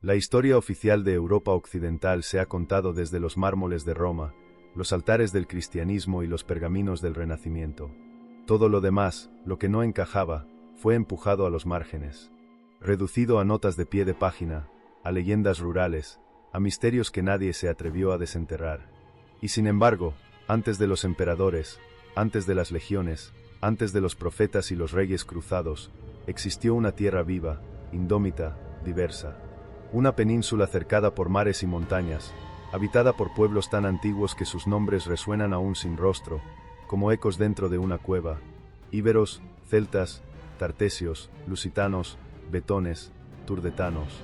La historia oficial de Europa Occidental se ha contado desde los mármoles de Roma, los altares del cristianismo y los pergaminos del Renacimiento. Todo lo demás, lo que no encajaba, fue empujado a los márgenes, reducido a notas de pie de página, a leyendas rurales, a misterios que nadie se atrevió a desenterrar. Y sin embargo, antes de los emperadores, antes de las legiones, antes de los profetas y los reyes cruzados, existió una tierra viva, indómita, diversa. Una península cercada por mares y montañas, habitada por pueblos tan antiguos que sus nombres resuenan aún sin rostro, como ecos dentro de una cueva: íberos, celtas, tartesios, lusitanos, betones, turdetanos.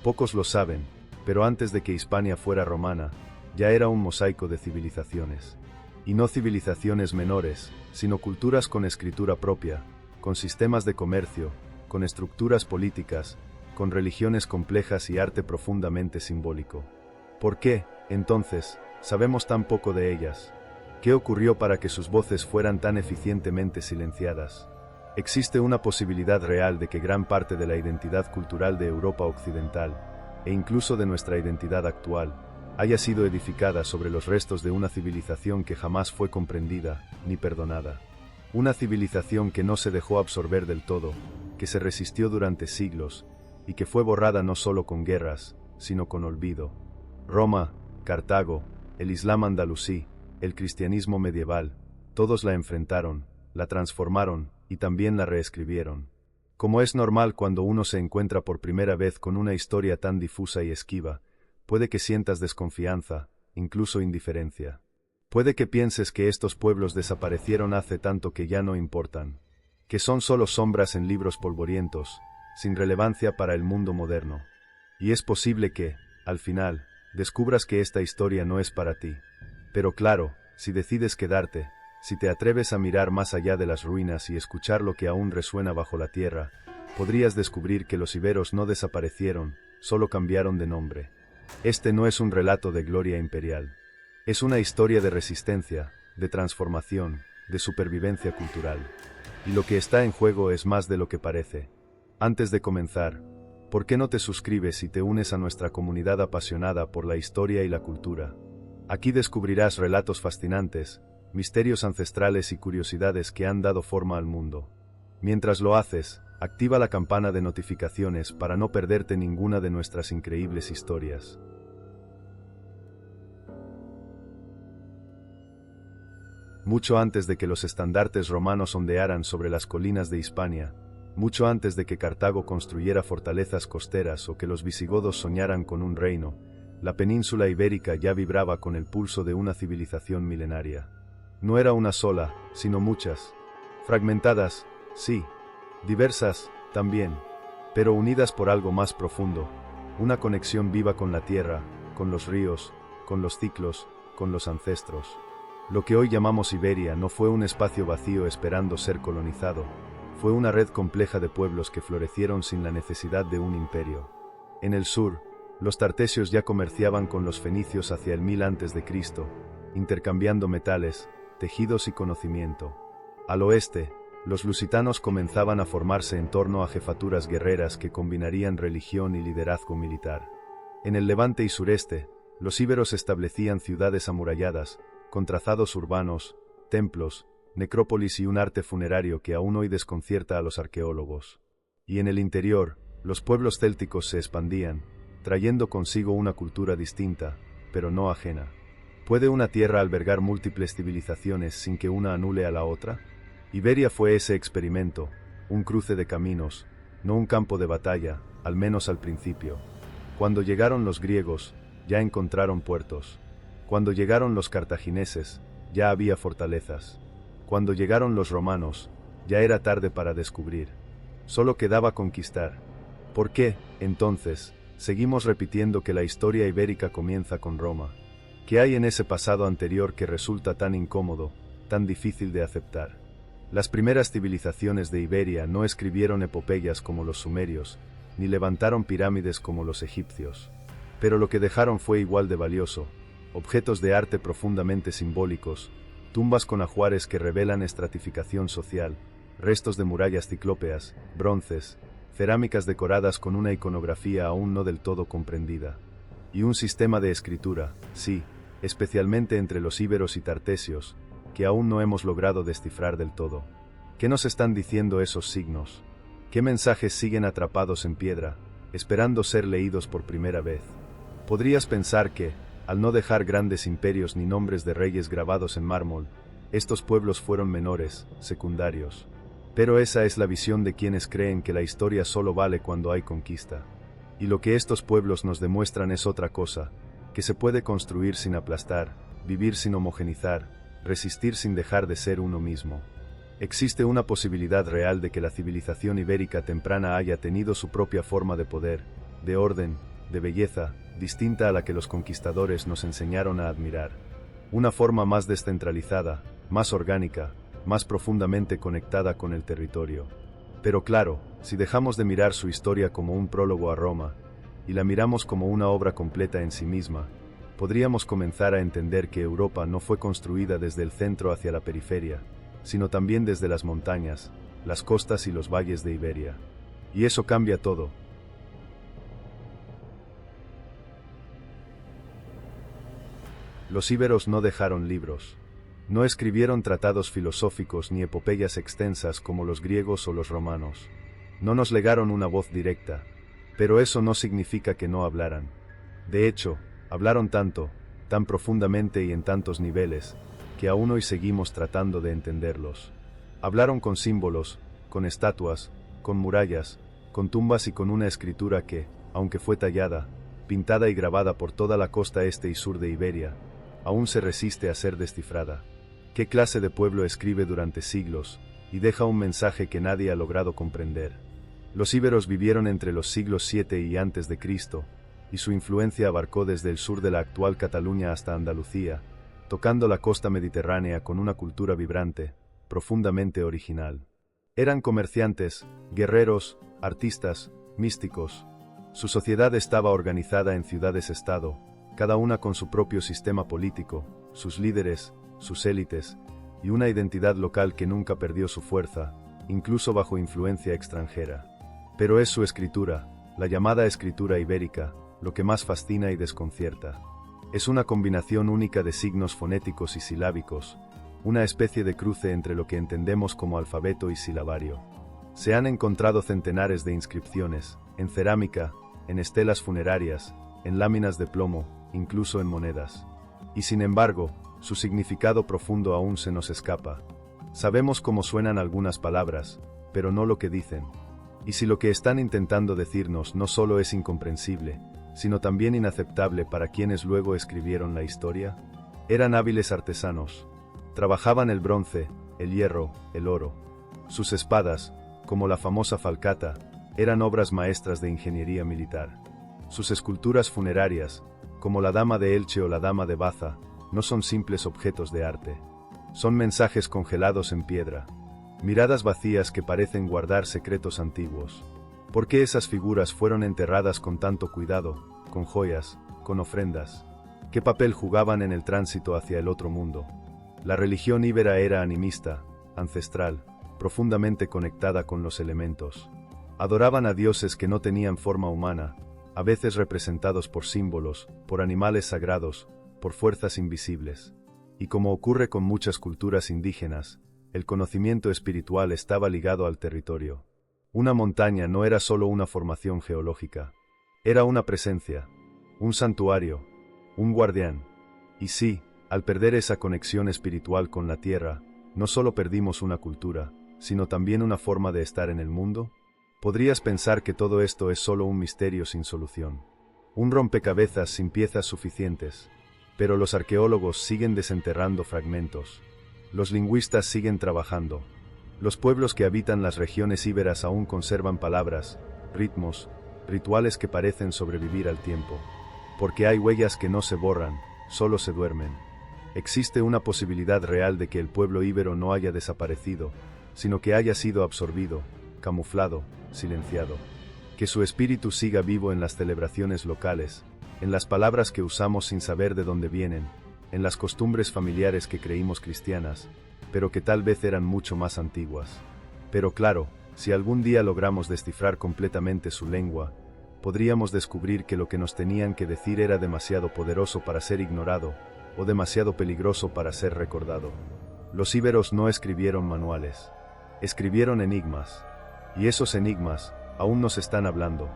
Pocos lo saben, pero antes de que Hispania fuera romana, ya era un mosaico de civilizaciones. Y no civilizaciones menores, sino culturas con escritura propia, con sistemas de comercio, con estructuras políticas, con religiones complejas y arte profundamente simbólico. ¿Por qué, entonces, sabemos tan poco de ellas? ¿Qué ocurrió para que sus voces fueran tan eficientemente silenciadas? Existe una posibilidad real de que gran parte de la identidad cultural de Europa Occidental, e incluso de nuestra identidad actual, haya sido edificada sobre los restos de una civilización que jamás fue comprendida, ni perdonada. Una civilización que no se dejó absorber del todo, que se resistió durante siglos, y que fue borrada no solo con guerras, sino con olvido. Roma, Cartago, el Islam andalusí, el cristianismo medieval, todos la enfrentaron, la transformaron, y también la reescribieron. Como es normal cuando uno se encuentra por primera vez con una historia tan difusa y esquiva, puede que sientas desconfianza, incluso indiferencia. Puede que pienses que estos pueblos desaparecieron hace tanto que ya no importan, que son solo sombras en libros polvorientos, sin relevancia para el mundo moderno. Y es posible que, al final, descubras que esta historia no es para ti. Pero claro, si decides quedarte, si te atreves a mirar más allá de las ruinas y escuchar lo que aún resuena bajo la tierra, podrías descubrir que los iberos no desaparecieron, solo cambiaron de nombre. Este no es un relato de gloria imperial. Es una historia de resistencia, de transformación, de supervivencia cultural. Y lo que está en juego es más de lo que parece. Antes de comenzar, ¿por qué no te suscribes y te unes a nuestra comunidad apasionada por la historia y la cultura? Aquí descubrirás relatos fascinantes, misterios ancestrales y curiosidades que han dado forma al mundo. Mientras lo haces, activa la campana de notificaciones para no perderte ninguna de nuestras increíbles historias. Mucho antes de que los estandartes romanos ondearan sobre las colinas de Hispania, mucho antes de que Cartago construyera fortalezas costeras o que los visigodos soñaran con un reino, la península ibérica ya vibraba con el pulso de una civilización milenaria. No era una sola, sino muchas. Fragmentadas, sí. Diversas, también. Pero unidas por algo más profundo. Una conexión viva con la tierra, con los ríos, con los ciclos, con los ancestros. Lo que hoy llamamos Iberia no fue un espacio vacío esperando ser colonizado. Fue una red compleja de pueblos que florecieron sin la necesidad de un imperio. En el sur, los tartesios ya comerciaban con los fenicios hacia el 1000 a.C., intercambiando metales, tejidos y conocimiento. Al oeste, los lusitanos comenzaban a formarse en torno a jefaturas guerreras que combinarían religión y liderazgo militar. En el levante y sureste, los íberos establecían ciudades amuralladas, con trazados urbanos, templos, necrópolis y un arte funerario que aún hoy desconcierta a los arqueólogos. Y en el interior, los pueblos célticos se expandían, trayendo consigo una cultura distinta, pero no ajena. ¿Puede una tierra albergar múltiples civilizaciones sin que una anule a la otra? Iberia fue ese experimento, un cruce de caminos, no un campo de batalla, al menos al principio. Cuando llegaron los griegos, ya encontraron puertos. Cuando llegaron los cartagineses, ya había fortalezas. Cuando llegaron los romanos, ya era tarde para descubrir. Solo quedaba conquistar. ¿Por qué, entonces, seguimos repitiendo que la historia ibérica comienza con Roma? ¿Qué hay en ese pasado anterior que resulta tan incómodo, tan difícil de aceptar? Las primeras civilizaciones de Iberia no escribieron epopeyas como los sumerios, ni levantaron pirámides como los egipcios. Pero lo que dejaron fue igual de valioso: objetos de arte profundamente simbólicos, tumbas con ajuares que revelan estratificación social, restos de murallas ciclópeas, bronces, cerámicas decoradas con una iconografía aún no del todo comprendida. Y un sistema de escritura, sí, especialmente entre los íberos y tartesios, que aún no hemos logrado descifrar del todo. ¿Qué nos están diciendo esos signos? ¿Qué mensajes siguen atrapados en piedra, esperando ser leídos por primera vez? Podrías pensar que, al no dejar grandes imperios ni nombres de reyes grabados en mármol, estos pueblos fueron menores, secundarios. Pero esa es la visión de quienes creen que la historia solo vale cuando hay conquista. Y lo que estos pueblos nos demuestran es otra cosa, que se puede construir sin aplastar, vivir sin homogenizar, resistir sin dejar de ser uno mismo. Existe una posibilidad real de que la civilización ibérica temprana haya tenido su propia forma de poder, de orden, de belleza, distinta a la que los conquistadores nos enseñaron a admirar. Una forma más descentralizada, más orgánica, más profundamente conectada con el territorio. Pero claro, si dejamos de mirar su historia como un prólogo a Roma, y la miramos como una obra completa en sí misma, podríamos comenzar a entender que Europa no fue construida desde el centro hacia la periferia, sino también desde las montañas, las costas y los valles de Iberia. Y eso cambia todo. Los íberos no dejaron libros. No escribieron tratados filosóficos ni epopeyas extensas como los griegos o los romanos. No nos legaron una voz directa, pero eso no significa que no hablaran. De hecho, hablaron tanto, tan profundamente y en tantos niveles, que aún hoy seguimos tratando de entenderlos. Hablaron con símbolos, con estatuas, con murallas, con tumbas y con una escritura que, aunque fue tallada, pintada y grabada por toda la costa este y sur de Iberia, aún se resiste a ser descifrada. ¿Qué clase de pueblo escribe durante siglos, y deja un mensaje que nadie ha logrado comprender? Los íberos vivieron entre los siglos 7 y antes de Cristo, y su influencia abarcó desde el sur de la actual Cataluña hasta Andalucía, tocando la costa mediterránea con una cultura vibrante, profundamente original. Eran comerciantes, guerreros, artistas, místicos. Su sociedad estaba organizada en ciudades-estado, cada una con su propio sistema político, sus líderes, sus élites, y una identidad local que nunca perdió su fuerza, incluso bajo influencia extranjera. Pero es su escritura, la llamada escritura ibérica, lo que más fascina y desconcierta. Es una combinación única de signos fonéticos y silábicos, una especie de cruce entre lo que entendemos como alfabeto y silabario. Se han encontrado centenares de inscripciones, en cerámica, en estelas funerarias, en láminas de plomo, incluso en monedas. Y sin embargo, su significado profundo aún se nos escapa. Sabemos cómo suenan algunas palabras, pero no lo que dicen. Y si lo que están intentando decirnos no solo es incomprensible, sino también inaceptable para quienes luego escribieron la historia, eran hábiles artesanos. Trabajaban el bronce, el hierro, el oro. Sus espadas, como la famosa falcata, eran obras maestras de ingeniería militar. Sus esculturas funerarias, como la Dama de Elche o la Dama de Baza, no son simples objetos de arte. Son mensajes congelados en piedra, miradas vacías que parecen guardar secretos antiguos. ¿Por qué esas figuras fueron enterradas con tanto cuidado, con joyas, con ofrendas? ¿Qué papel jugaban en el tránsito hacia el otro mundo? La religión íbera era animista, ancestral, profundamente conectada con los elementos. Adoraban a dioses que no tenían forma humana, a veces representados por símbolos, por animales sagrados, por fuerzas invisibles. Y como ocurre con muchas culturas indígenas, el conocimiento espiritual estaba ligado al territorio. Una montaña no era solo una formación geológica, era una presencia, un santuario, un guardián. Y sí, al perder esa conexión espiritual con la tierra, no solo perdimos una cultura, sino también una forma de estar en el mundo. Podrías pensar que todo esto es solo un misterio sin solución, un rompecabezas sin piezas suficientes, pero los arqueólogos siguen desenterrando fragmentos, los lingüistas siguen trabajando. Los pueblos que habitan las regiones íberas aún conservan palabras, ritmos, rituales que parecen sobrevivir al tiempo. Porque hay huellas que no se borran, solo se duermen. Existe una posibilidad real de que el pueblo íbero no haya desaparecido, sino que haya sido absorbido, camuflado, silenciado. Que su espíritu siga vivo en las celebraciones locales, en las palabras que usamos sin saber de dónde vienen, en las costumbres familiares que creímos cristianas, pero que tal vez eran mucho más antiguas. Pero claro, Si algún día logramos descifrar completamente su lengua, podríamos descubrir que lo que nos tenían que decir era demasiado poderoso para ser ignorado, o demasiado peligroso para ser recordado. Los íberos no escribieron manuales. Escribieron enigmas. Y esos enigmas aún nos están hablando.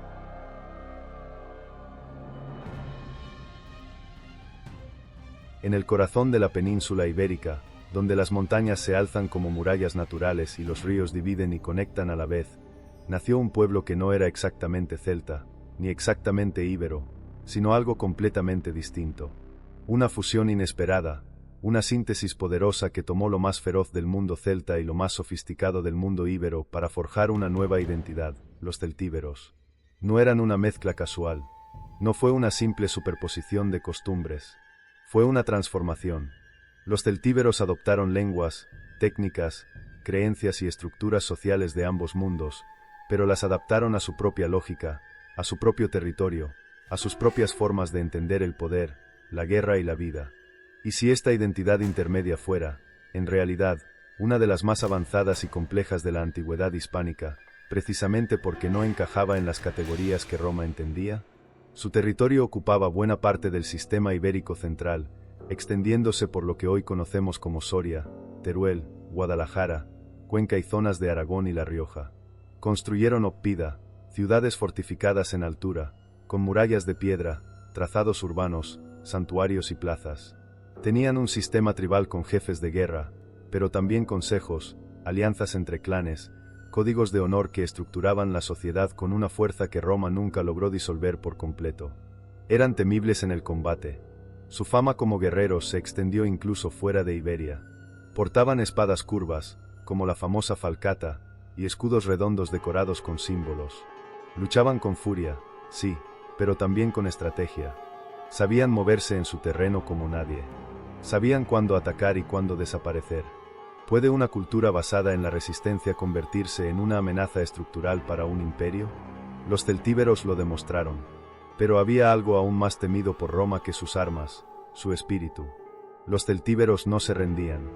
En el corazón de la península ibérica, donde las montañas se alzan como murallas naturales y los ríos dividen y conectan a la vez, nació un pueblo que no era exactamente celta, ni exactamente íbero, sino algo completamente distinto. Una fusión inesperada, una síntesis poderosa que tomó lo más feroz del mundo celta y lo más sofisticado del mundo íbero para forjar una nueva identidad, los celtíberos. No eran una mezcla casual, no fue una simple superposición de costumbres, fue una transformación. Los celtíberos adoptaron lenguas, técnicas, creencias y estructuras sociales de ambos mundos, pero las adaptaron a su propia lógica, a su propio territorio, a sus propias formas de entender el poder, la guerra y la vida. Y si esta identidad intermedia fuera, en realidad, una de las más avanzadas y complejas de la antigüedad hispánica, precisamente porque no encajaba en las categorías que Roma entendía, su territorio ocupaba buena parte del sistema ibérico central, extendiéndose por lo que hoy conocemos como Soria, Teruel, Guadalajara, Cuenca y zonas de Aragón y La Rioja. Construyeron Oppida, ciudades fortificadas en altura, con murallas de piedra, trazados urbanos, santuarios y plazas. Tenían un sistema tribal con jefes de guerra, pero también consejos, alianzas entre clanes, códigos de honor que estructuraban la sociedad con una fuerza que Roma nunca logró disolver por completo. Eran temibles en el combate. Su fama como guerreros se extendió incluso fuera de Iberia. Portaban espadas curvas, como la famosa falcata, y escudos redondos decorados con símbolos. Luchaban con furia, sí, pero también con estrategia. Sabían moverse en su terreno como nadie. Sabían cuándo atacar y cuándo desaparecer. ¿Puede una cultura basada en la resistencia convertirse en una amenaza estructural para un imperio? Los celtíberos lo demostraron. Pero había algo aún más temido por Roma que sus armas, su espíritu. Los celtíberos no se rendían,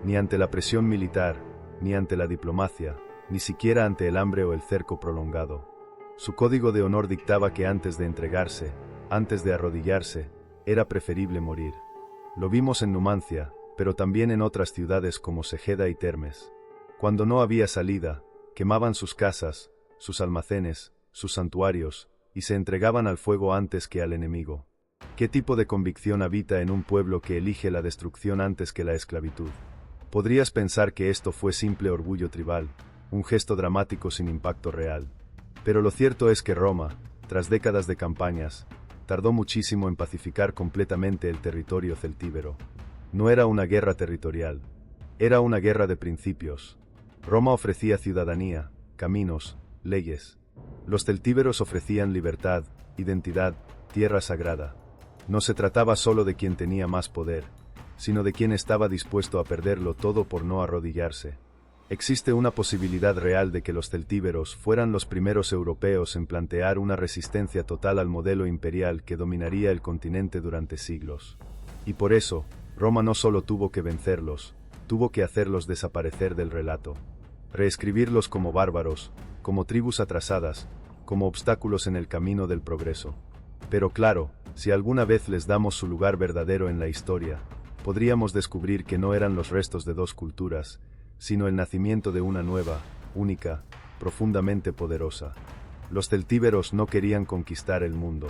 ni ante la presión militar, ni ante la diplomacia, ni siquiera ante el hambre o el cerco prolongado. Su código de honor dictaba que antes de entregarse, antes de arrodillarse, era preferible morir. Lo vimos en Numancia, pero también en otras ciudades como Segeda y Termes. Cuando no había salida, quemaban sus casas, sus almacenes, sus santuarios, y se entregaban al fuego antes que al enemigo. ¿Qué tipo de convicción habita en un pueblo que elige la destrucción antes que la esclavitud? Podrías pensar que esto fue simple orgullo tribal, un gesto dramático sin impacto real. Pero lo cierto es que Roma, tras décadas de campañas, tardó muchísimo en pacificar completamente el territorio celtíbero. No era una guerra territorial, era una guerra de principios. Roma ofrecía ciudadanía, caminos, leyes. Los celtíberos ofrecían libertad, identidad, tierra sagrada. No se trataba solo de quien tenía más poder, sino de quien estaba dispuesto a perderlo todo por no arrodillarse. Existe una posibilidad real de que los celtíberos fueran los primeros europeos en plantear una resistencia total al modelo imperial que dominaría el continente durante siglos. Y por eso, Roma no solo tuvo que vencerlos, tuvo que hacerlos desaparecer del relato. Reescribirlos como bárbaros, como tribus atrasadas, como obstáculos en el camino del progreso. Pero claro, si alguna vez les damos su lugar verdadero en la historia, podríamos descubrir que no eran los restos de dos culturas, sino el nacimiento de una nueva, única, profundamente poderosa. Los celtíberos no querían conquistar el mundo.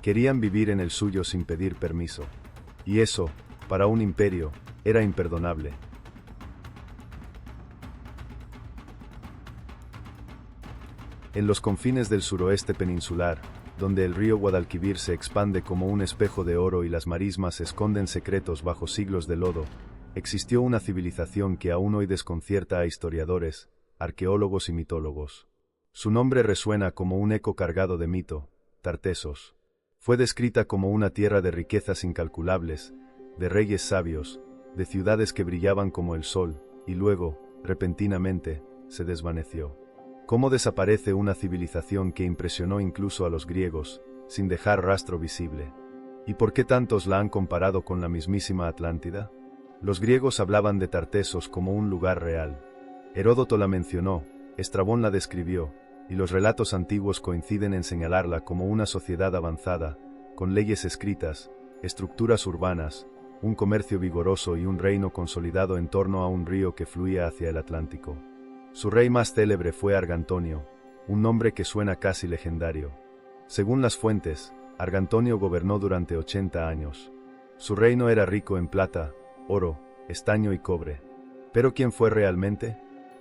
Querían vivir en el suyo sin pedir permiso. Y eso, para un imperio, era imperdonable. En los confines del suroeste peninsular, donde el río Guadalquivir se expande como un espejo de oro y las marismas esconden secretos bajo siglos de lodo, existió una civilización que aún hoy desconcierta a historiadores, arqueólogos y mitólogos. Su nombre resuena como un eco cargado de mito, Tartesos. Fue descrita como una tierra de riquezas incalculables, de reyes sabios, de ciudades que brillaban como el sol, y luego, repentinamente, se desvaneció. ¿Cómo desaparece una civilización que impresionó incluso a los griegos, sin dejar rastro visible? ¿Y por qué tantos la han comparado con la mismísima Atlántida? Los griegos hablaban de Tartesos como un lugar real. Heródoto la mencionó, Estrabón la describió, y los relatos antiguos coinciden en señalarla como una sociedad avanzada, con leyes escritas, estructuras urbanas, un comercio vigoroso y un reino consolidado en torno a un río que fluía hacia el Atlántico. Su rey más célebre fue Argantonio, un nombre que suena casi legendario. Según las fuentes, Argantonio gobernó durante 80 años. Su reino era rico en plata, oro, estaño y cobre. ¿Pero quién fue realmente?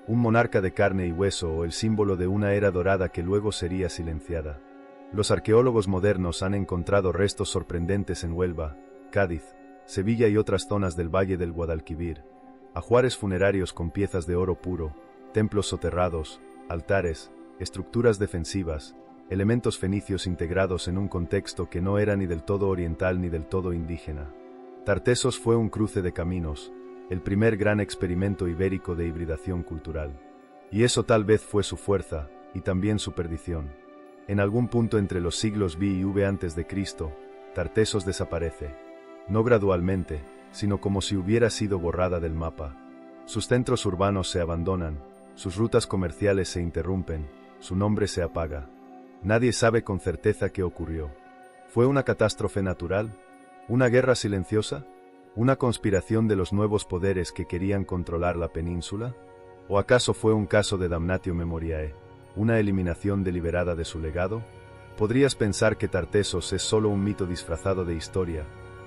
¿Un monarca de carne y hueso o el símbolo de una era dorada que luego sería silenciada? Los arqueólogos modernos han encontrado restos sorprendentes en Huelva, Cádiz, Sevilla y otras zonas del Valle del Guadalquivir, ajuares funerarios con piezas de oro puro, templos soterrados, altares, estructuras defensivas, elementos fenicios integrados en un contexto que no era ni del todo oriental ni del todo indígena. Tartessos fue un cruce de caminos, el primer gran experimento ibérico de hibridación cultural. Y eso tal vez fue su fuerza, y también su perdición. En algún punto entre los siglos B y V a.C., Tartessos desaparece. No gradualmente, sino como si hubiera sido borrada del mapa. Sus centros urbanos se abandonan, sus rutas comerciales se interrumpen, su nombre se apaga. Nadie sabe con certeza qué ocurrió. ¿Fue una catástrofe natural? ¿Una guerra silenciosa? ¿Una conspiración de los nuevos poderes que querían controlar la península? ¿O acaso fue un caso de damnatio memoriae, una eliminación deliberada de su legado? Podrías pensar que Tartessos es solo un mito disfrazado de historia,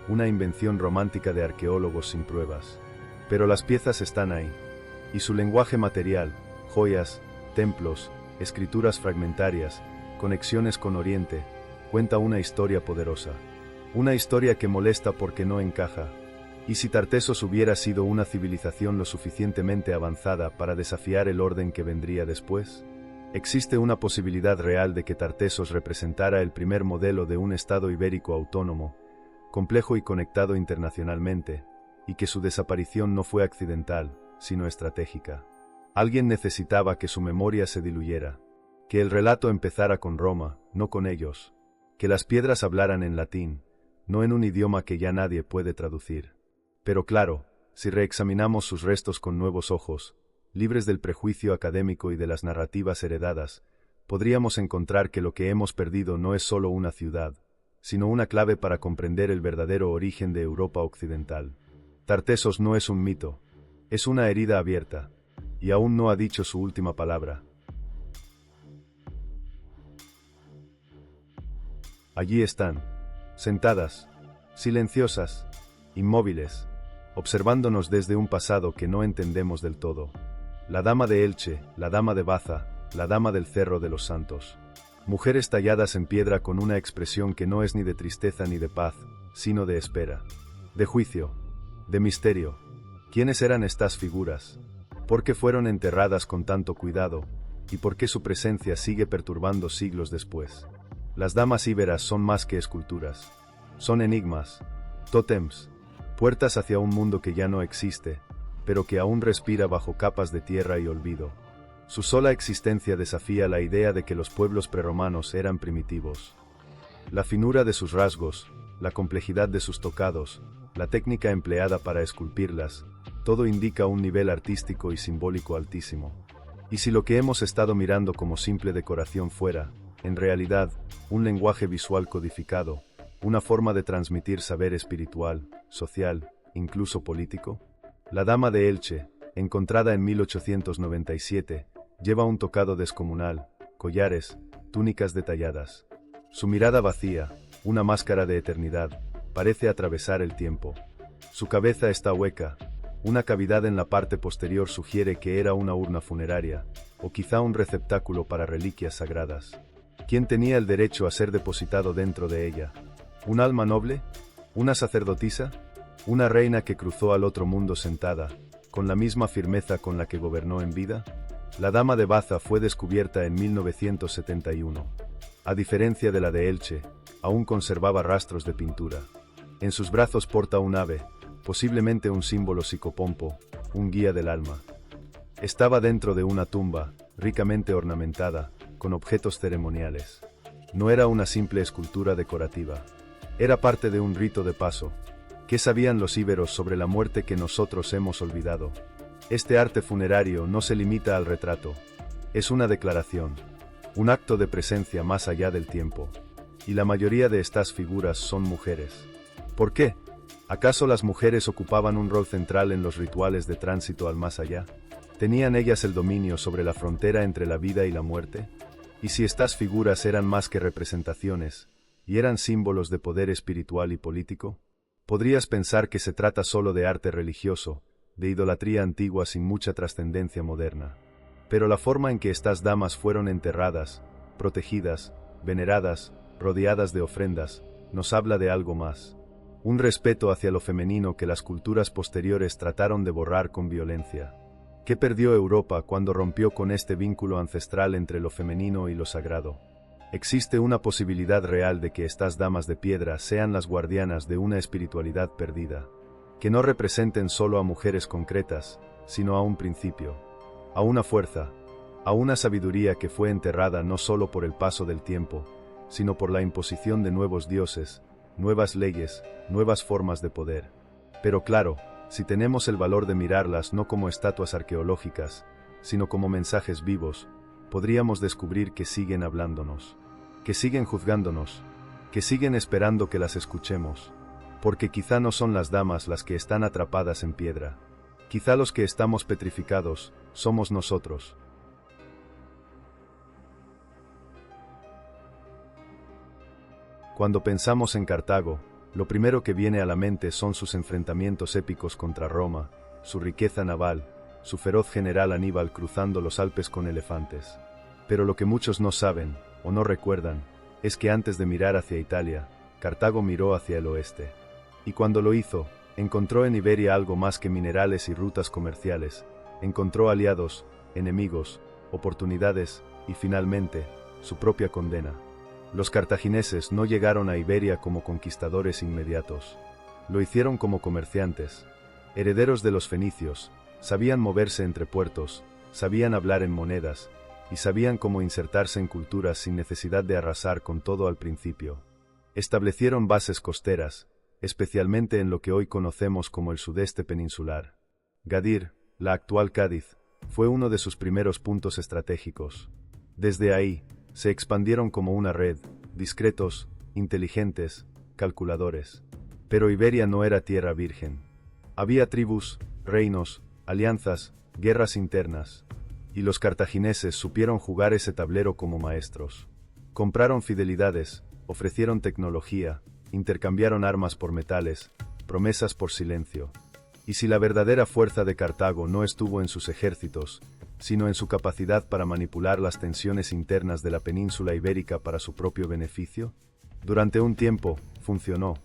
una invención romántica de arqueólogos sin pruebas. Pero las piezas están ahí. Y su lenguaje material, joyas, templos, escrituras fragmentarias, conexiones con Oriente, cuenta una historia poderosa. Una historia que molesta porque no encaja. ¿Y si Tartessos hubiera sido una civilización lo suficientemente avanzada para desafiar el orden que vendría después? Existe una posibilidad real de que Tartessos representara el primer modelo de un estado ibérico autónomo, complejo y conectado internacionalmente, y que su desaparición no fue accidental, sino estratégica. Alguien necesitaba que su memoria se diluyera, que el relato empezara con Roma, no con ellos, que las piedras hablaran en latín, no en un idioma que ya nadie puede traducir. Pero claro, si reexaminamos sus restos con nuevos ojos, libres del prejuicio académico y de las narrativas heredadas, podríamos encontrar que lo que hemos perdido no es solo una ciudad, sino una clave para comprender el verdadero origen de Europa occidental. Tartessos no es un mito, es una herida abierta, y aún no ha dicho su última palabra. Allí están, sentadas, silenciosas, inmóviles, observándonos desde un pasado que no entendemos del todo. La dama de Elche, la dama de Baza, la dama del Cerro de los Santos. Mujeres talladas en piedra con una expresión que no es ni de tristeza ni de paz, sino de espera, de juicio, de misterio. ¿Quiénes eran estas figuras? ¿Por qué fueron enterradas con tanto cuidado? ¿Y por qué su presencia sigue perturbando siglos después? Las damas íberas son más que esculturas. Son enigmas, tótems, puertas hacia un mundo que ya no existe, pero que aún respira bajo capas de tierra y olvido. Su sola existencia desafía la idea de que los pueblos preromanos eran primitivos. La finura de sus rasgos, la complejidad de sus tocados, la técnica empleada para esculpirlas, todo indica un nivel artístico y simbólico altísimo. Y si lo que hemos estado mirando como simple decoración fuera, en realidad, un lenguaje visual codificado, una forma de transmitir saber espiritual, social, incluso político? La dama de Elche, encontrada en 1897, lleva un tocado descomunal, collares, túnicas detalladas. Su mirada vacía, una máscara de eternidad, parece atravesar el tiempo. Su cabeza está hueca, una cavidad en la parte posterior sugiere que era una urna funeraria, o quizá un receptáculo para reliquias sagradas. ¿Quién tenía el derecho a ser depositado dentro de ella? ¿Un alma noble? ¿Una sacerdotisa? ¿Una reina que cruzó al otro mundo sentada, con la misma firmeza con la que gobernó en vida? La dama de Baza fue descubierta en 1971. A diferencia de la de Elche, aún conservaba rastros de pintura. En sus brazos porta un ave, posiblemente un símbolo psicopompo, un guía del alma. Estaba dentro de una tumba, ricamente ornamentada, con objetos ceremoniales. No era una simple escultura decorativa. Era parte de un rito de paso. ¿Qué sabían los íberos sobre la muerte que nosotros hemos olvidado? Este arte funerario no se limita al retrato. Es una declaración, un acto de presencia más allá del tiempo. Y la mayoría de estas figuras son mujeres. ¿Por qué? ¿Acaso las mujeres ocupaban un rol central en los rituales de tránsito al más allá? ¿Tenían ellas el dominio sobre la frontera entre la vida y la muerte? ¿Y si estas figuras eran más que representaciones, y eran símbolos de poder espiritual y político? Podrías pensar que se trata solo de arte religioso, de idolatría antigua sin mucha trascendencia moderna. Pero la forma en que estas damas fueron enterradas, protegidas, veneradas, rodeadas de ofrendas, nos habla de algo más. Un respeto hacia lo femenino que las culturas posteriores trataron de borrar con violencia. ¿Qué perdió Europa cuando rompió con este vínculo ancestral entre lo femenino y lo sagrado? Existe una posibilidad real de que estas damas de piedra sean las guardianas de una espiritualidad perdida, que no representen solo a mujeres concretas, sino a un principio, a una fuerza, a una sabiduría que fue enterrada no solo por el paso del tiempo, sino por la imposición de nuevos dioses, nuevas leyes, nuevas formas de poder. Pero claro, si tenemos el valor de mirarlas no como estatuas arqueológicas, sino como mensajes vivos, podríamos descubrir que siguen hablándonos, que siguen juzgándonos, que siguen esperando que las escuchemos, porque quizá no son las damas las que están atrapadas en piedra, quizá los que estamos petrificados, somos nosotros. Cuando pensamos en Cartago, lo primero que viene a la mente son sus enfrentamientos épicos contra Roma, su riqueza naval, su feroz general Aníbal cruzando los Alpes con elefantes. Pero lo que muchos no saben, o no recuerdan, es que antes de mirar hacia Italia, Cartago miró hacia el oeste. Y cuando lo hizo, encontró en Iberia algo más que minerales y rutas comerciales, encontró aliados, enemigos, oportunidades, y finalmente, su propia condena. Los cartagineses no llegaron a Iberia como conquistadores inmediatos. Lo hicieron como comerciantes, herederos de los fenicios, sabían moverse entre puertos, sabían hablar en monedas, y sabían cómo insertarse en culturas sin necesidad de arrasar con todo al principio. Establecieron bases costeras, especialmente en lo que hoy conocemos como el sudeste peninsular. Gadir, la actual Cádiz, fue uno de sus primeros puntos estratégicos. Desde ahí, se expandieron como una red, discretos, inteligentes, calculadores. Pero Iberia no era tierra virgen. Había tribus, reinos, alianzas, guerras internas. Y los cartagineses supieron jugar ese tablero como maestros. Compraron fidelidades, ofrecieron tecnología, intercambiaron armas por metales, promesas por silencio. Y si la verdadera fuerza de Cartago no estuvo en sus ejércitos, sino en su capacidad para manipular las tensiones internas de la península ibérica para su propio beneficio, durante un tiempo, funcionó.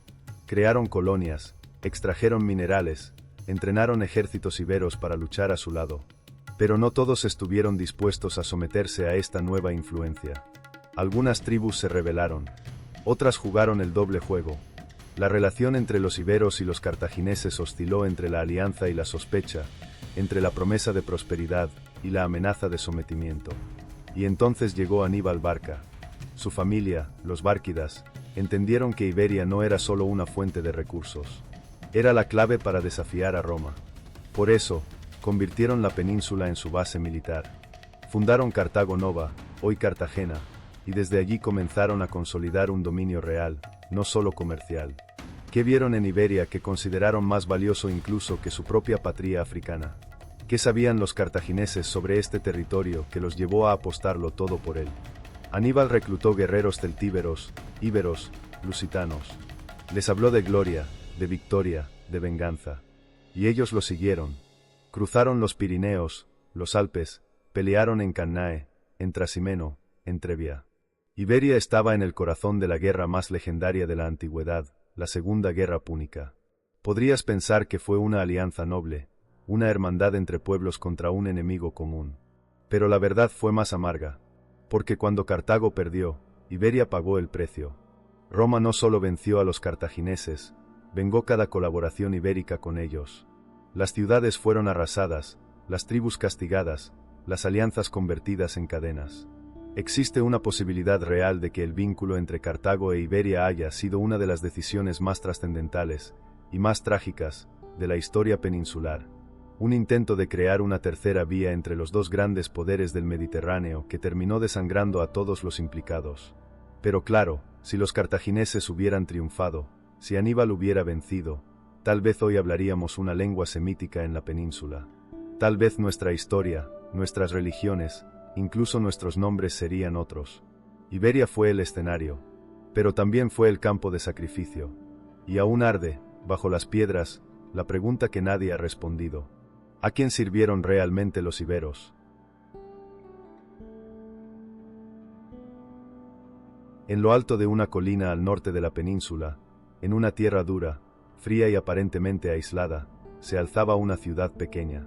Crearon colonias, extrajeron minerales, entrenaron ejércitos iberos para luchar a su lado. Pero no todos estuvieron dispuestos a someterse a esta nueva influencia. Algunas tribus se rebelaron, otras jugaron el doble juego. La relación entre los iberos y los cartagineses osciló entre la alianza y la sospecha, entre la promesa de prosperidad y la amenaza de sometimiento. Y entonces llegó Aníbal Barca. Su familia, los bárquidas, entendieron que Iberia no era solo una fuente de recursos. Era la clave para desafiar a Roma. Por eso, convirtieron la península en su base militar. Fundaron Cartago Nova, hoy Cartagena, y desde allí comenzaron a consolidar un dominio real, no solo comercial. ¿Qué vieron en Iberia que consideraron más valioso incluso que su propia patria africana? ¿Qué sabían los cartagineses sobre este territorio que los llevó a apostarlo todo por él? Aníbal reclutó guerreros celtíberos, íberos, lusitanos. Les habló de gloria, de victoria, de venganza. Y ellos lo siguieron. Cruzaron los Pirineos, los Alpes, pelearon en Cannae, en Trasimeno, en Trebia. Iberia estaba en el corazón de la guerra más legendaria de la antigüedad, la Segunda Guerra Púnica. Podrías pensar que fue una alianza noble, una hermandad entre pueblos contra un enemigo común. Pero la verdad fue más amarga, porque cuando Cartago perdió, Iberia pagó el precio. Roma no solo venció a los cartagineses, vengó cada colaboración ibérica con ellos. Las ciudades fueron arrasadas, las tribus castigadas, las alianzas convertidas en cadenas. Existe una posibilidad real de que el vínculo entre Cartago e Iberia haya sido una de las decisiones más trascendentales y más trágicas de la historia peninsular. un intento de crear una tercera vía entre los dos grandes poderes del Mediterráneo que terminó desangrando a todos los implicados. Pero claro, si los cartagineses hubieran triunfado, si Aníbal hubiera vencido, tal vez hoy hablaríamos una lengua semítica en la península. Tal vez nuestra historia, nuestras religiones, incluso nuestros nombres serían otros. Iberia fue el escenario, pero también fue el campo de sacrificio. Y aún arde, bajo las piedras, la pregunta que nadie ha respondido. ¿A quién sirvieron realmente los iberos? En lo alto de una colina al norte de la península, en una tierra dura, fría y aparentemente aislada, se alzaba una ciudad pequeña,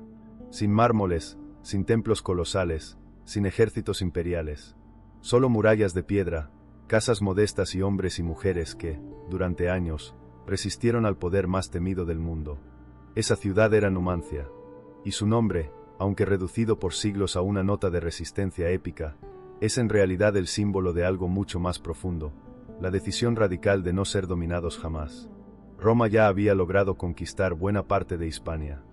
sin mármoles, sin templos colosales, sin ejércitos imperiales, solo murallas de piedra, casas modestas y hombres y mujeres que, durante años, resistieron al poder más temido del mundo. Esa ciudad era Numancia, y su nombre, aunque reducido por siglos a una nota de resistencia épica, es en realidad el símbolo de algo mucho más profundo, la decisión radical de no ser dominados jamás. Roma ya había logrado conquistar buena parte de Hispania.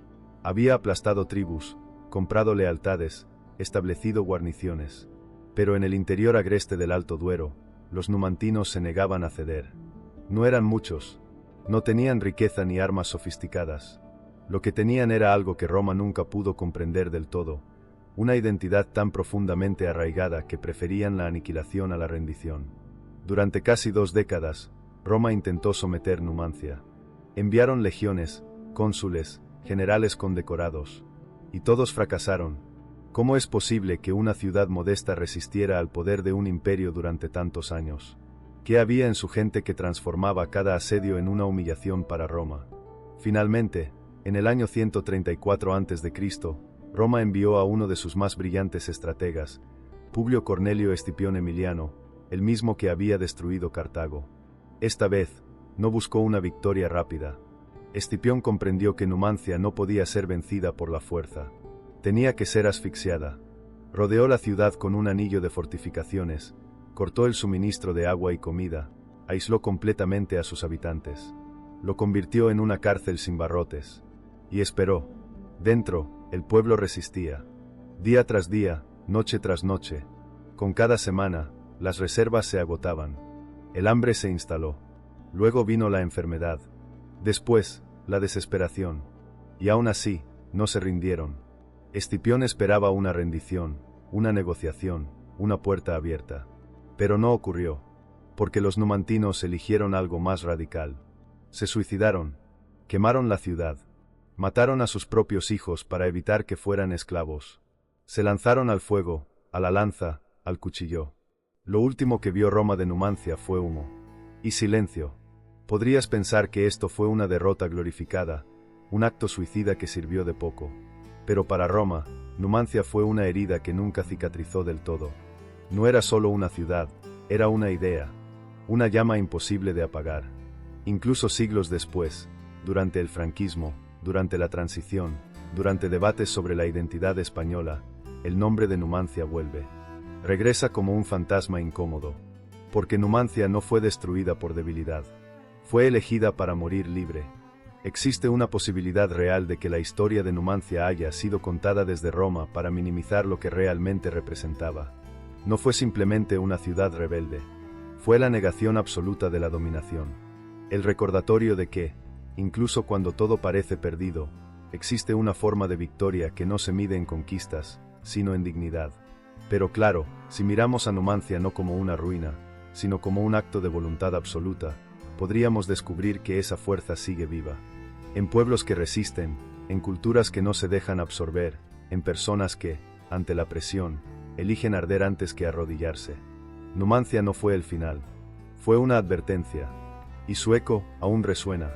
Había aplastado tribus, comprado lealtades, establecido guarniciones. Pero en el interior agreste del Alto Duero, los numantinos se negaban a ceder. No eran muchos, no tenían riqueza ni armas sofisticadas. Lo que tenían era algo que Roma nunca pudo comprender del todo, una identidad tan profundamente arraigada que preferían la aniquilación a la rendición. Durante casi 2 décadas, Roma intentó someter Numancia. Enviaron legiones, cónsules, generales condecorados. Y todos fracasaron. ¿Cómo es posible que una ciudad modesta resistiera al poder de un imperio durante tantos años? ¿Qué había en su gente que transformaba cada asedio en una humillación para Roma? Finalmente, en el año 134 a.C., Roma envió a uno de sus más brillantes estrategas, Publio Cornelio Escipión Emiliano, el mismo que había destruido Cartago. Esta vez, no buscó una victoria rápida. Escipión comprendió que Numancia no podía ser vencida por la fuerza. Tenía que ser asfixiada. Rodeó la ciudad con un anillo de fortificaciones, cortó el suministro de agua y comida, aisló completamente a sus habitantes. Lo convirtió en una cárcel sin barrotes. Y esperó. Dentro, el pueblo resistía. Día tras día, noche tras noche. Con cada semana, las reservas se agotaban. El hambre se instaló. Luego vino la enfermedad. Después, la desesperación. Y aún así, no se rindieron. Escipión esperaba una rendición, una negociación, una puerta abierta. Pero no ocurrió, porque los numantinos eligieron algo más radical. Se suicidaron, quemaron la ciudad, mataron a sus propios hijos para evitar que fueran esclavos. Se lanzaron al fuego, a la lanza, al cuchillo. Lo último que vio Roma de Numancia fue humo. Y silencio. Podrías pensar que esto fue una derrota glorificada, un acto suicida que sirvió de poco. Pero para Roma, Numancia fue una herida que nunca cicatrizó del todo. No era solo una ciudad, era una idea, una llama imposible de apagar. Incluso siglos después, durante el franquismo, durante la transición, durante debates sobre la identidad española, el nombre de Numancia vuelve. Regresa como un fantasma incómodo. Porque Numancia no fue destruida por debilidad. Fue elegida para morir libre. Existe una posibilidad real de que la historia de Numancia haya sido contada desde Roma para minimizar lo que realmente representaba. No fue simplemente una ciudad rebelde. Fue la negación absoluta de la dominación. El recordatorio de que, incluso cuando todo parece perdido, existe una forma de victoria que no se mide en conquistas, sino en dignidad. Pero claro, si miramos a Numancia no como una ruina, sino como un acto de voluntad absoluta, podríamos descubrir que esa fuerza sigue viva. En pueblos que resisten, en culturas que no se dejan absorber, en personas que, ante la presión, eligen arder antes que arrodillarse. Numancia no fue el final. Fue una advertencia. Y su eco aún resuena.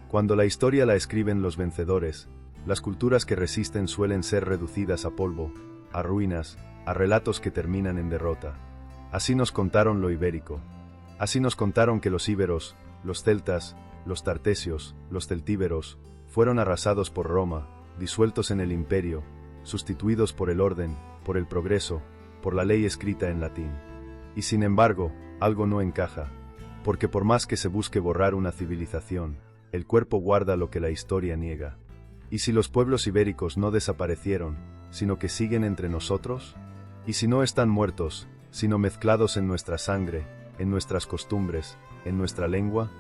Cuando la historia la escriben los vencedores, las culturas que resisten suelen ser reducidas a polvo, a ruinas, a relatos que terminan en derrota. Así nos contaron lo ibérico. Así nos contaron que los íberos, los celtas, los tartesios, los celtíberos, fueron arrasados por Roma, disueltos en el imperio, sustituidos por el orden, por el progreso, por la ley escrita en latín. Y sin embargo, algo no encaja. Porque por más que se busque borrar una civilización, el cuerpo guarda lo que la historia niega. ¿Y si los pueblos ibéricos no desaparecieron, sino que siguen entre nosotros? ¿Y si no están muertos, sino mezclados en nuestra sangre, en nuestras costumbres, en nuestra lengua?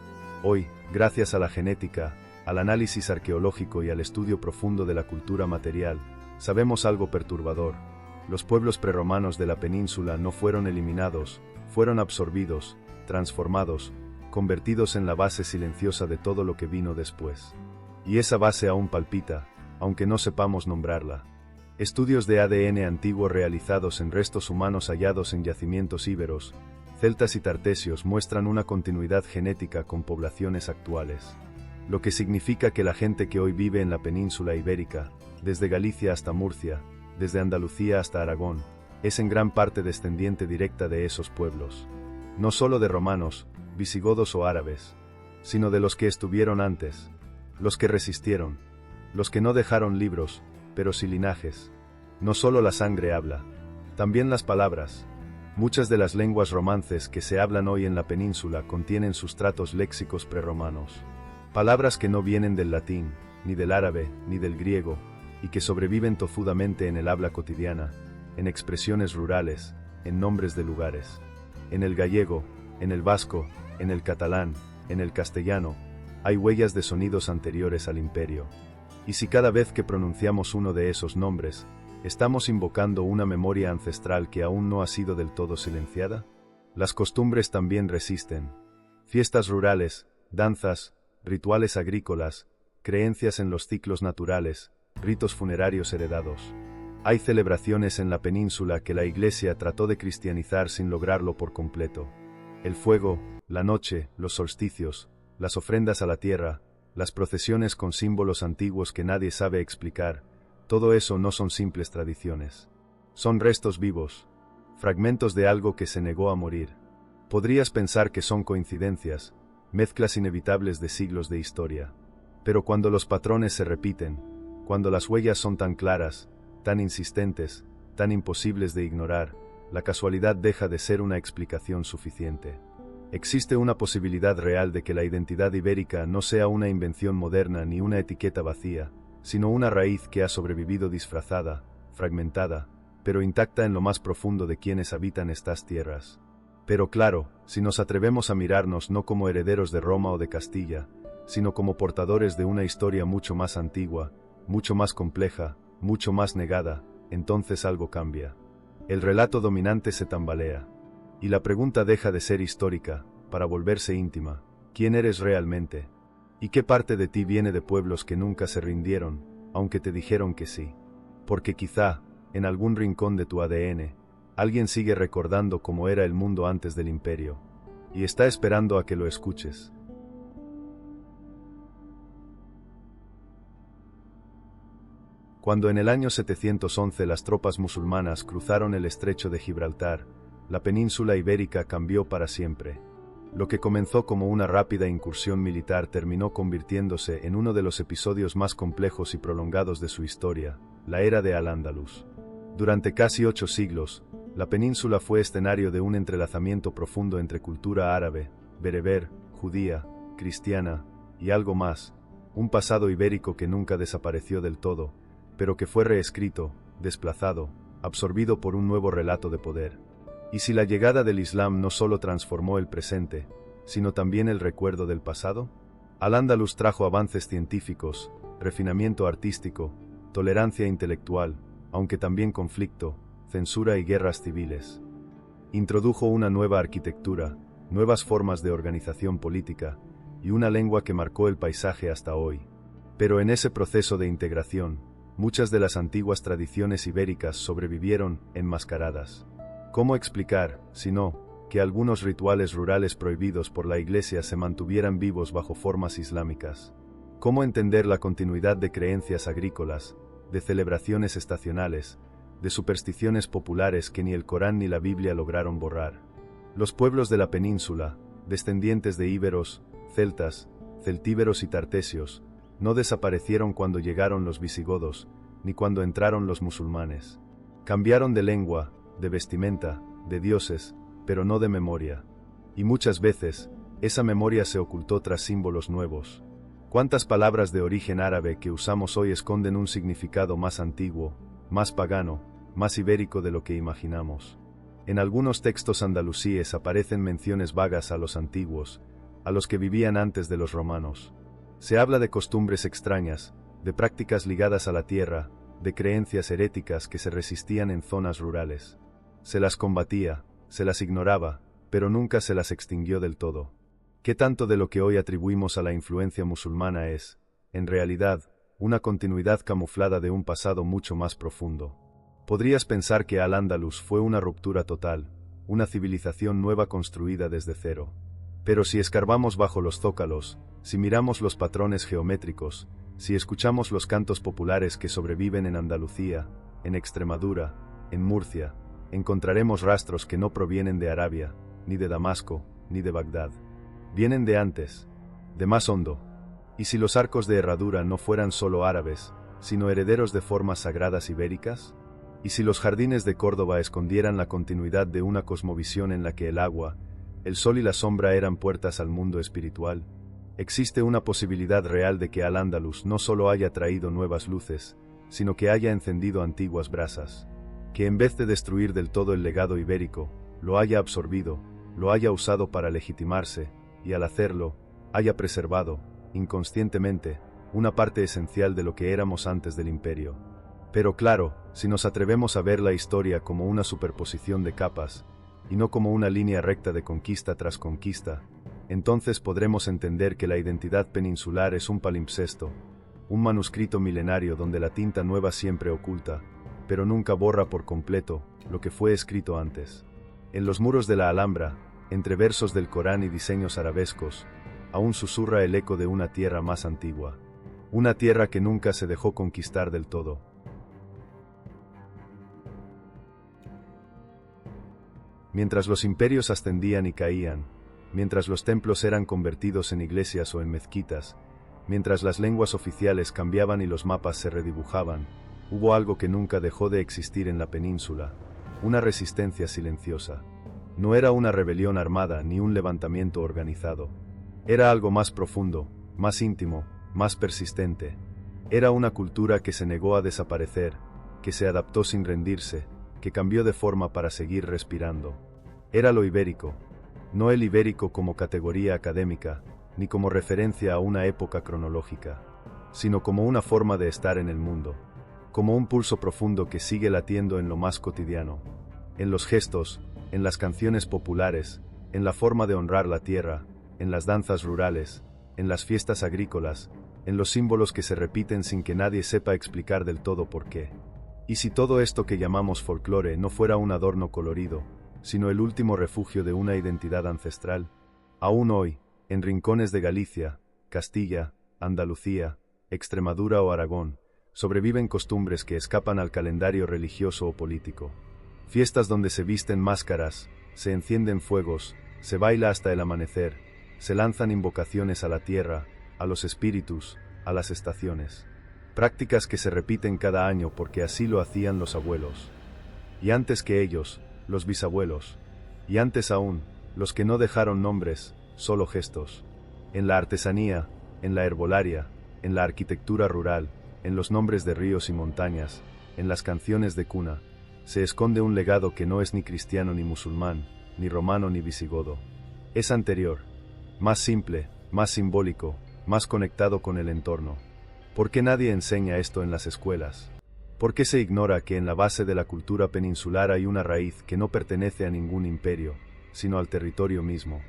Hoy, gracias a la genética, al análisis arqueológico y al estudio profundo de la cultura material, sabemos algo perturbador. Los pueblos prerromanos de la península no fueron eliminados, fueron absorbidos, transformados, convertidos en la base silenciosa de todo lo que vino después. Y esa base aún palpita, aunque no sepamos nombrarla. Estudios de ADN antiguo realizados en restos humanos hallados en yacimientos íberos, celtas y tartesios muestran una continuidad genética con poblaciones actuales. Lo que significa que la gente que hoy vive en la península ibérica, desde Galicia hasta Murcia, desde Andalucía hasta Aragón, es en gran parte descendiente directa de esos pueblos. No solo de romanos, visigodos o árabes, sino de los que estuvieron antes, los que resistieron, los que no dejaron libros, pero sí linajes. No solo la sangre habla, también las palabras. Muchas de las lenguas romances que se hablan hoy en la península contienen sustratos léxicos prerromanos. Palabras que no vienen del latín, ni del árabe, ni del griego, y que sobreviven tozudamente en el habla cotidiana, en expresiones rurales, en nombres de lugares. En el gallego, en el vasco, en el catalán, en el castellano, hay huellas de sonidos anteriores al imperio. Y si cada vez que pronunciamos uno de esos nombres, estamos invocando una memoria ancestral que aún no ha sido del todo silenciada, las costumbres también resisten. Fiestas rurales, danzas, rituales agrícolas, creencias en los ciclos naturales, ritos funerarios heredados. Hay celebraciones en la península que la Iglesia trató de cristianizar sin lograrlo por completo. El fuego, la noche, los solsticios, las ofrendas a la tierra, las procesiones con símbolos antiguos que nadie sabe explicar, todo eso no son simples tradiciones. Son restos vivos, fragmentos de algo que se negó a morir. Podrías pensar que son coincidencias, mezclas inevitables de siglos de historia. Pero cuando los patrones se repiten, cuando las huellas son tan claras, tan insistentes, tan imposibles de ignorar, la casualidad deja de ser una explicación suficiente. Existe una posibilidad real de que la identidad ibérica no sea una invención moderna ni una etiqueta vacía, sino una raíz que ha sobrevivido disfrazada, fragmentada, pero intacta en lo más profundo de quienes habitan estas tierras. Pero claro, si nos atrevemos a mirarnos no como herederos de Roma o de Castilla, sino como portadores de una historia mucho más antigua, mucho más compleja, mucho más negada, entonces algo cambia. El relato dominante se tambalea. Y la pregunta deja de ser histórica, para volverse íntima. ¿Quién eres realmente? ¿Y qué parte de ti viene de pueblos que nunca se rindieron, aunque te dijeron que sí? Porque quizá, en algún rincón de tu ADN, alguien sigue recordando cómo era el mundo antes del imperio, y está esperando a que lo escuches. Cuando en el año 711 las tropas musulmanas cruzaron el estrecho de Gibraltar, la península ibérica cambió para siempre. Lo que comenzó como una rápida incursión militar terminó convirtiéndose en uno de los episodios más complejos y prolongados de su historia, la era de Al-Ándalus. Durante casi 8 siglos, la península fue escenario de un entrelazamiento profundo entre cultura árabe, bereber, judía, cristiana, y algo más, un pasado ibérico que nunca desapareció del todo, pero que fue reescrito, desplazado, absorbido por un nuevo relato de poder. Y si la llegada del Islam no solo transformó el presente, sino también el recuerdo del pasado, Al-Ándalus trajo avances científicos, refinamiento artístico, tolerancia intelectual, aunque también conflicto, censura y guerras civiles. Introdujo una nueva arquitectura, nuevas formas de organización política, y una lengua que marcó el paisaje hasta hoy. Pero en ese proceso de integración, muchas de las antiguas tradiciones ibéricas sobrevivieron enmascaradas. ¿Cómo explicar, si no, que algunos rituales rurales prohibidos por la Iglesia se mantuvieran vivos bajo formas islámicas? ¿Cómo entender la continuidad de creencias agrícolas, de celebraciones estacionales, de supersticiones populares que ni el Corán ni la Biblia lograron borrar? Los pueblos de la península, descendientes de íberos, celtas, celtíberos y tartesios, no desaparecieron cuando llegaron los visigodos, ni cuando entraron los musulmanes. Cambiaron de lengua, de vestimenta, de dioses, pero no de memoria. Y muchas veces, Esa memoria se ocultó tras símbolos nuevos. ¿Cuántas palabras de origen árabe que usamos hoy esconden un significado más antiguo, más pagano, más ibérico de lo que imaginamos? En algunos textos andalusíes aparecen menciones vagas a los antiguos, a los que vivían antes de los romanos. Se habla de costumbres extrañas, de prácticas ligadas a la tierra, de creencias heréticas que se resistían en zonas rurales. Se las combatía, se las ignoraba, pero nunca se las extinguió del todo. ¿Qué tanto de lo que hoy atribuimos a la influencia musulmana es, en realidad, una continuidad camuflada de un pasado mucho más profundo? Podrías pensar que Al-Ándalus fue una ruptura total, una civilización nueva construida desde cero. Pero si escarbamos bajo los zócalos, si miramos los patrones geométricos, si escuchamos los cantos populares que sobreviven en Andalucía, en Extremadura, en Murcia, encontraremos rastros que no provienen de Arabia, ni de Damasco, ni de Bagdad. Vienen de antes, de más hondo. ¿Y si los arcos de herradura no fueran solo árabes, sino herederos de formas sagradas ibéricas? ¿Y si los jardines de Córdoba escondieran la continuidad de una cosmovisión en la que el agua, el sol y la sombra eran puertas al mundo espiritual? Existe una posibilidad real de que Al-Ándalus no solo haya traído nuevas luces, sino que haya encendido antiguas brasas, que en vez de destruir del todo el legado ibérico, lo haya absorbido, lo haya usado para legitimarse, y al hacerlo, haya preservado, inconscientemente, una parte esencial de lo que éramos antes del imperio. Pero claro, si nos atrevemos a ver la historia como una superposición de capas, y no como una línea recta de conquista tras conquista, entonces podremos entender que la identidad peninsular es un palimpsesto, un manuscrito milenario donde la tinta nueva siempre oculta, pero nunca borra por completo, lo que fue escrito antes. En los muros de la Alhambra, entre versos del Corán y diseños arabescos, aún susurra el eco de una tierra más antigua, una tierra que nunca se dejó conquistar del todo. Mientras los imperios ascendían y caían, mientras los templos eran convertidos en iglesias o en mezquitas, mientras las lenguas oficiales cambiaban y los mapas se redibujaban, hubo algo que nunca dejó de existir en la península, una resistencia silenciosa. No era una rebelión armada ni un levantamiento organizado. Era algo más profundo, más íntimo, más persistente. Era una cultura que se negó a desaparecer, que se adaptó sin rendirse, que cambió de forma para seguir respirando. Era lo ibérico. No el ibérico como categoría académica, ni como referencia a una época cronológica, sino como una forma de estar en el mundo, como un pulso profundo que sigue latiendo en lo más cotidiano, en los gestos, en las canciones populares, en la forma de honrar la tierra, en las danzas rurales, en las fiestas agrícolas, en los símbolos que se repiten sin que nadie sepa explicar del todo por qué. ¿Y si todo esto que llamamos folclore no fuera un adorno colorido, sino el último refugio de una identidad ancestral? Aún hoy, en rincones de Galicia, Castilla, Andalucía, Extremadura o Aragón, sobreviven costumbres que escapan al calendario religioso o político. Fiestas donde se visten máscaras, se encienden fuegos, se baila hasta el amanecer, se lanzan invocaciones a la tierra, a los espíritus, a las estaciones. Prácticas que se repiten cada año porque así lo hacían los abuelos. Y antes que ellos, los bisabuelos. Y antes aún, los que no dejaron nombres, solo gestos. En la artesanía, en la herbolaria, en la arquitectura rural, en los nombres de ríos y montañas, en las canciones de cuna, se esconde un legado que no es ni cristiano ni musulmán, ni romano ni visigodo. Es anterior, más simple, más simbólico, más conectado con el entorno. ¿Por qué nadie enseña esto en las escuelas? ¿Por qué se ignora que en la base de la cultura peninsular hay una raíz que no pertenece a ningún imperio, sino al territorio mismo?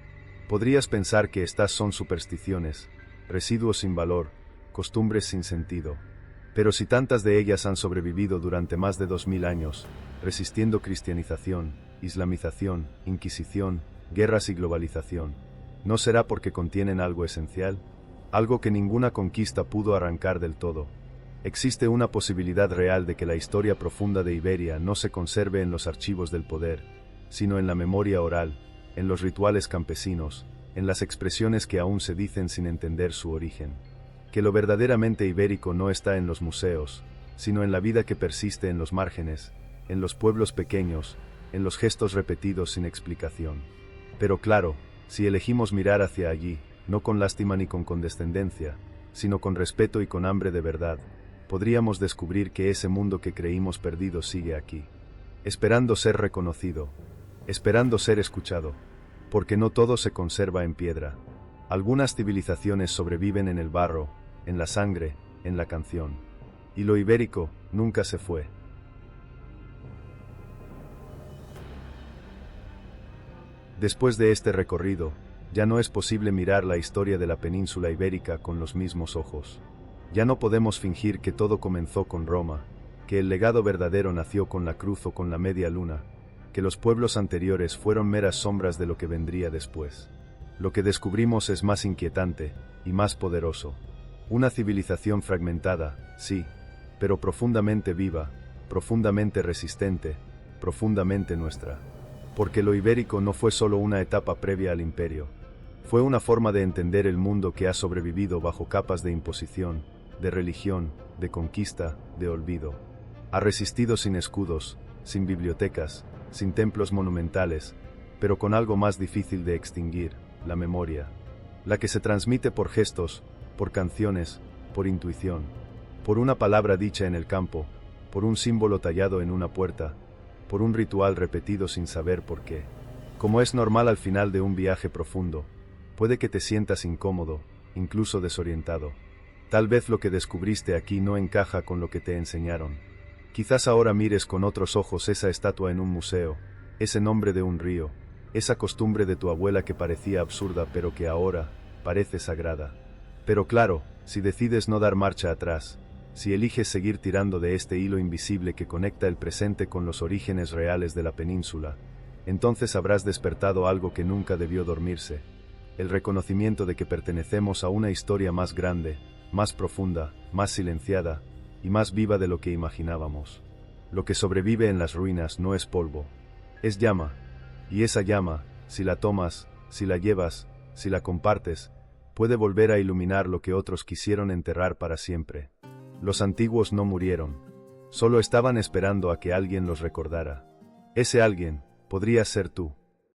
Podrías pensar que estas son supersticiones, residuos sin valor, costumbres sin sentido. Pero si tantas de ellas han sobrevivido durante más de 2000 años, resistiendo cristianización, islamización, inquisición, guerras y globalización, ¿no será porque contienen algo esencial? Algo que ninguna conquista pudo arrancar del todo. Existe una posibilidad real de que la historia profunda de Iberia no se conserve en los archivos del poder, sino en la memoria oral, en los rituales campesinos, en las expresiones que aún se dicen sin entender su origen. Que lo verdaderamente ibérico no está en los museos, sino en la vida que persiste en los márgenes, en los pueblos pequeños, en los gestos repetidos sin explicación. Pero claro, Si elegimos mirar hacia allí, no con lástima ni con condescendencia, sino con respeto y con hambre de verdad, podríamos descubrir que ese mundo que creímos perdido sigue aquí, esperando ser reconocido, esperando ser escuchado, porque no todo se conserva en piedra. Algunas civilizaciones sobreviven en el barro, en la sangre, en la canción. Y lo ibérico nunca se fue. Después de este recorrido, ya no es posible mirar la historia de la península ibérica con los mismos ojos. Ya no podemos fingir que todo comenzó con Roma, que el legado verdadero nació con la cruz o con la media luna, que los pueblos anteriores fueron meras sombras de lo que vendría después. Lo que descubrimos es más inquietante y más poderoso. Una civilización fragmentada, sí, pero profundamente viva, profundamente resistente, profundamente nuestra. Porque lo ibérico no fue solo una etapa previa al imperio. Fue una forma de entender el mundo que ha sobrevivido bajo capas de imposición, de religión, de conquista, de olvido. Ha resistido sin escudos, sin bibliotecas, sin templos monumentales, pero con algo más difícil de extinguir, la memoria. La que se transmite por gestos, por canciones, por intuición, por una palabra dicha en el campo, por un símbolo tallado en una puerta, por un ritual repetido sin saber por qué. Como es normal al final de un viaje profundo, puede que te sientas incómodo, incluso desorientado. Tal vez lo que descubriste aquí no encaja con lo que te enseñaron. Quizás ahora mires con otros ojos esa estatua en un museo, ese nombre de un río, esa costumbre de tu abuela que parecía absurda pero que ahora parece sagrada. Pero claro, si decides no dar marcha atrás, si eliges seguir tirando de este hilo invisible que conecta el presente con los orígenes reales de la península, entonces habrás despertado algo que nunca debió dormirse, el reconocimiento de que pertenecemos a una historia más grande, más profunda, más silenciada y más viva de lo que imaginábamos. Lo que sobrevive en las ruinas no es polvo, es llama, y esa llama, si la tomas, si la llevas, si la compartes, puede volver a iluminar lo que otros quisieron enterrar para siempre. Los antiguos no murieron, solo estaban esperando a que alguien los recordara. Ese alguien podría ser tú.